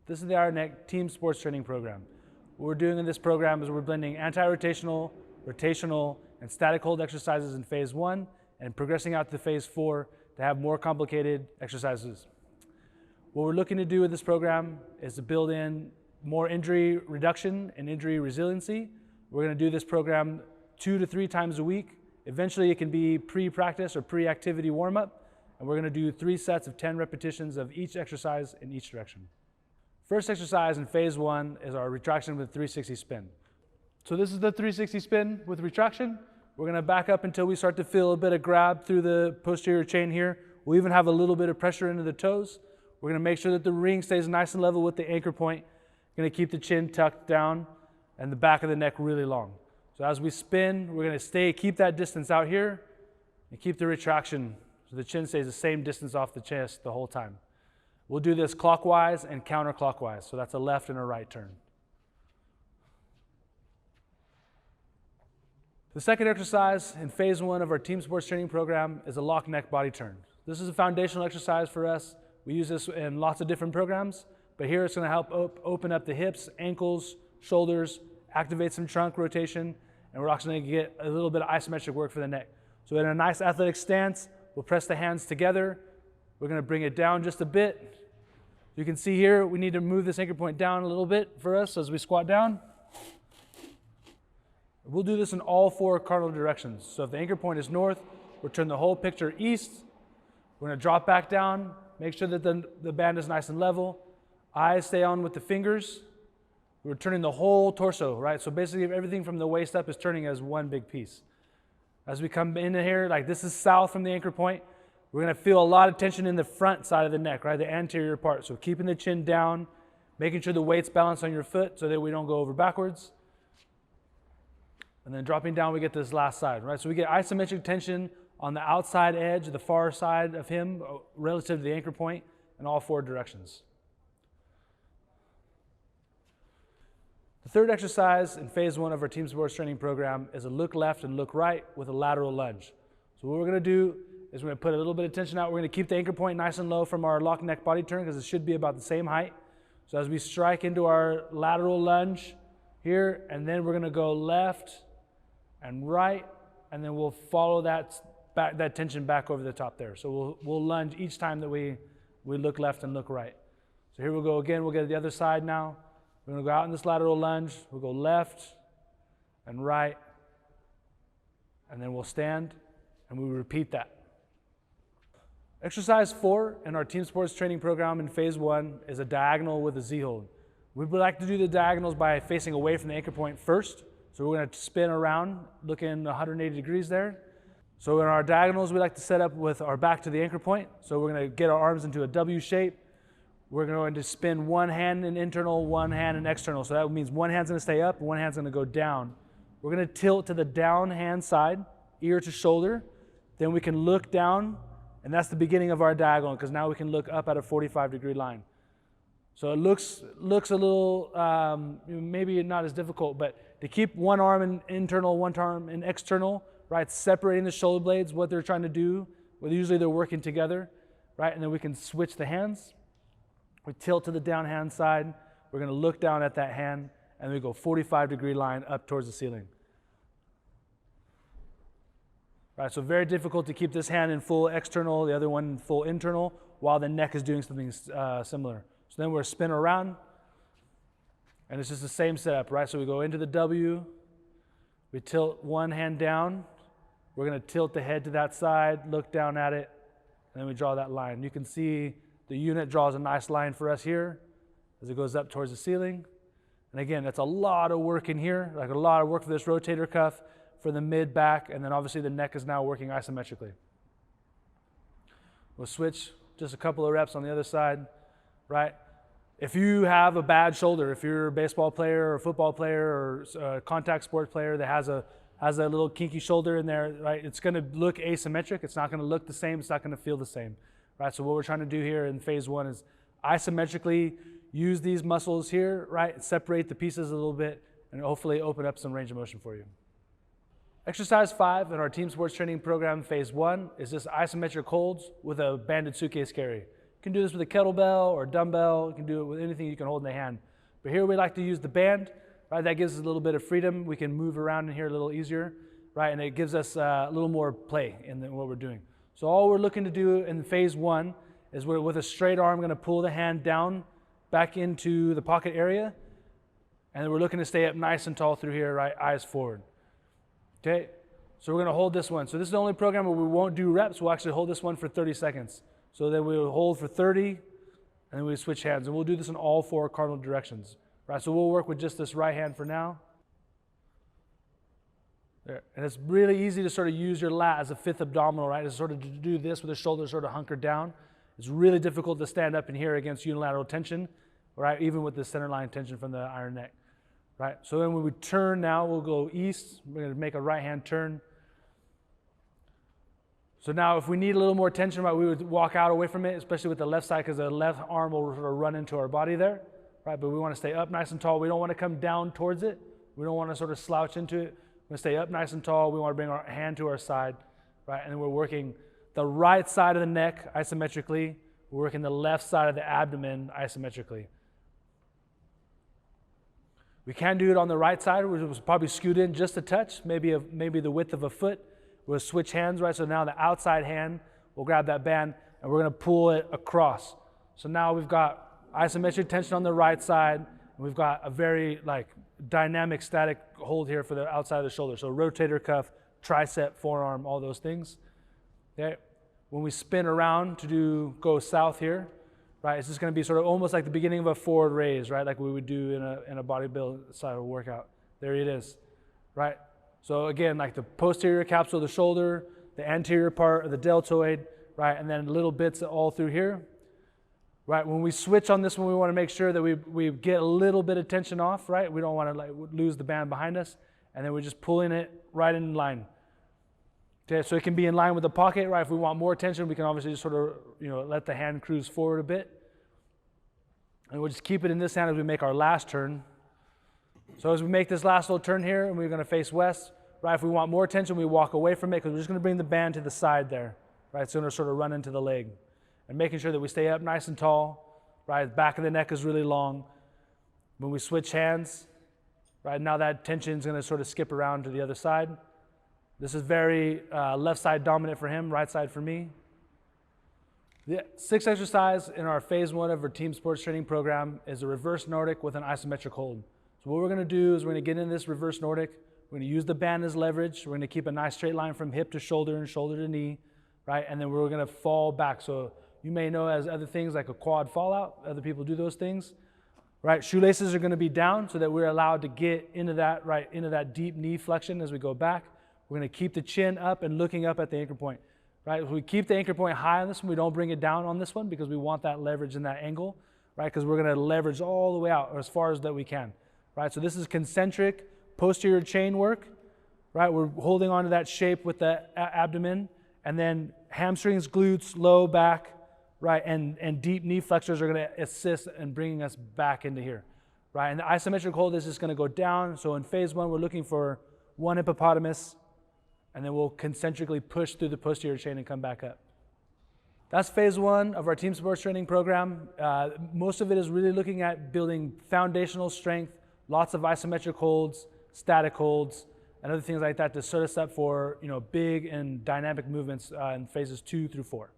This is the Our Neck Team Sports Training Program. What we're doing in this program is we're blending anti-rotational, rotational, and static hold exercises in phase 1 and progressing out to phase 4 to have more complicated exercises. What we're looking to do with this program is to build in more injury reduction and injury resiliency. We're going to do this program 2 to 3 times a week. Eventually it can be pre-practice or pre-activity warm-up, and we're going to do 3 sets of 10 repetitions of each exercise in each direction. First exercise in phase 1 is our retraction with 360 spin. So this is the 360 spin with retraction. We're going to back up until we start to feel a bit of grab through the posterior chain here. We'll even have a little bit of pressure into the toes. We're going to make sure that the ring stays nice and level with the anchor point. Going to keep the chin tucked down and the back of the neck really long. So as we spin, we're going to keep that distance out here and keep the retraction so the chin stays the same distance off the chest the whole time. We'll do this clockwise and counterclockwise, so that's a left and a right turn. The second exercise in phase 1 of our team sports training program is a lock neck body turn. This is a foundational exercise for us. We use this in lots of different programs, but here it's going to help open up the hips, ankles, shoulders, activate some trunk rotation, and we're also going to get a little bit of isometric work for the neck. So in a nice athletic stance, we'll press the hands together. We're going to bring it down just a bit. You can see here, we need to move this anchor point down a little bit for us as we squat down. We'll do this in all 4 cardinal directions. So if the anchor point is north, we'll turn the whole picture east. We're going to drop back down, make sure that the band is nice and level. Eyes stay on with the fingers. We're turning the whole torso, right? So basically everything from the waist up is turning as one big piece. As we come in here, like this is south from the anchor point, we're going to feel a lot of tension in the front side of the neck, right? The anterior part. So keeping the chin down, making sure the weight's balanced on your foot so that we don't go over backwards. And then dropping down, we get this last side, right? So we get isometric tension on the outside edge, the far side of him, relative to the anchor point, in all 4 directions. The third exercise in phase 1 of our team sports training program is a look left and look right with a lateral lunge. So what we're going to do is we're going to put a little bit of tension out. We're going to keep the anchor point nice and low from our lock neck body turn because it should be about the same height. So as we strike into our lateral lunge here, and then we're going to go left and right, and then we'll follow that tension back over the top there. So we'll lunge each time that we look left and look right. So here we'll go again. We'll get to the other side now. We're going to go out in this lateral lunge. We'll go left and right, and then we'll stand, and we repeat that. Exercise 4 in our team sports training program in phase 1 is a diagonal with a Z-hold. We would like to do the diagonals by facing away from the anchor point first. So we're going to spin around, looking 180 degrees there. So in our diagonals, we like to set up with our back to the anchor point. So we're going to get our arms into a W shape. We're going to spin one hand in internal, one hand in external. So that means one hand's going to stay up, one hand's going to go down. We're going to tilt to the down hand side, ear to shoulder. Then we can look down, and that's the beginning of our diagonal because now we can look up at a 45-degree line. So it looks a little, maybe not as difficult, but to keep one arm in internal, one arm in external, right, separating the shoulder blades, what they're trying to do, well, usually they're working together, right, and then we can switch the hands. We tilt to the down hand side, we're going to look down at that hand, and we go 45-degree line up towards the ceiling. Right, so very difficult to keep this hand in full external, the other one in full internal, while the neck is doing something similar. So then we're spin around, and it's just the same setup, right? So we go into the W, we tilt one hand down, we're going to tilt the head to that side, look down at it, and then we draw that line. You can see the unit draws a nice line for us here as it goes up towards the ceiling. And again, that's a lot of work in here, like a lot of work for this rotator cuff, for the mid back, and then obviously the neck is now working isometrically. We'll switch just a couple of reps on the other side, right? If you have a bad shoulder, if you're a baseball player or a football player or a contact sport player that has a little kinky shoulder in there, right, it's going to look asymmetric. It's not going to look the same. It's not going to feel the same, right? So what we're trying to do here in phase 1 is isometrically use these muscles here, right, separate the pieces a little bit, and hopefully open up some range of motion for you. Exercise 5 in our team sports training program, phase 1, is just isometric holds with a banded suitcase carry. You can do this with a kettlebell or a dumbbell. You can do it with anything you can hold in the hand. But here we like to use the band, right? That gives us a little bit of freedom. We can move around in here a little easier, right? And it gives us a little more play in what we're doing. So all we're looking to do in phase 1 is we're with a straight arm going to pull the hand down back into the pocket area. And then we're looking to stay up nice and tall through here, right? Eyes forward. Okay? So we're going to hold this one. So this is the only program where we won't do reps. We'll actually hold this one for 30 seconds. So then we'll hold for 30, and then we switch hands. And we'll do this in all 4 cardinal directions. Right? So we'll work with just this right hand for now. There. And it's really easy to sort of use your lat as a 5th abdominal, right? It's sort of to do this with the shoulders sort of hunkered down. It's really difficult to stand up in here against unilateral tension, right? Even with the center line tension from the iron neck, right? So then when we turn now, we'll go east. We're going to make a right hand turn. So now if we need a little more tension, right, we would walk out away from it, especially with the left side, because the left arm will sort of run into our body there, right? But we want to stay up nice and tall. We don't want to come down towards it. We don't want to sort of slouch into it. We want to stay up nice and tall. We want to bring our hand to our side, right? And then we're working the right side of the neck isometrically. We're working the left side of the abdomen isometrically. We can do it on the right side. We'll probably scoot in just a touch, maybe the width of a foot. We'll switch hands, right? So now the outside hand, we'll grab that band, and we're going to pull it across. So now we've got isometric tension on the right side, and we've got a very dynamic, static hold here for the outside of the shoulder. So rotator cuff, tricep, forearm, all those things. Okay. When we spin around to go south here, right, it's just going to be sort of almost like the beginning of a forward raise, right, like we would do in a bodybuilding style workout. There it is, right? So again, like the posterior capsule of the shoulder, the anterior part of the deltoid, right, and then little bits all through here. Right, when we switch on this one, we want to make sure that we get a little bit of tension off, right? We don't want to lose the band behind us, and then we're just pulling it right in line. Okay, so it can be in line with the pocket, right? If we want more tension, we can obviously just sort of, let the hand cruise forward a bit. And we'll just keep it in this hand as we make our last turn. So as we make this last little turn here, and we're going to face west, right? If we want more tension, we walk away from it, because we're just going to bring the band to the side there, right? It's going to sort of run into the leg. And making sure that we stay up nice and tall, right? The back of the neck is really long. When we switch hands, right, now that tension is going to sort of skip around to the other side. This is very left side dominant for him, right side for me. The 6th exercise in our phase 1 of our team sports training program is a reverse Nordic with an isometric hold. So what we're going to do is we're going to get in this reverse Nordic. We're going to use the band as leverage. We're going to keep a nice straight line from hip to shoulder and shoulder to knee, right? And then we're going to fall back. So you may know as other things like a quad fallout. Other people do those things, right? Shoelaces are going to be down so that we're allowed to get into that, right, into that deep knee flexion as we go back. We're going to keep the chin up and looking up at the anchor point, right? If we keep the anchor point high on this one, we don't bring it down on this one because we want that leverage in that angle, right? Because we're going to leverage all the way out or as far as that we can, right? So this is concentric posterior chain work, right? We're holding on to that shape with the abdomen, and then hamstrings, glutes, low back, right, and deep knee flexors are going to assist in bringing us back into here, right? And the isometric hold is just going to go down. So in phase 1, we're looking for 1 hippopotamus, and then we'll concentrically push through the posterior chain and come back up. That's phase 1 of our team sports training program. Most of it is really looking at building foundational strength, lots of isometric holds, static holds, and other things like that to set us up for big and dynamic movements in phases 2 through 4.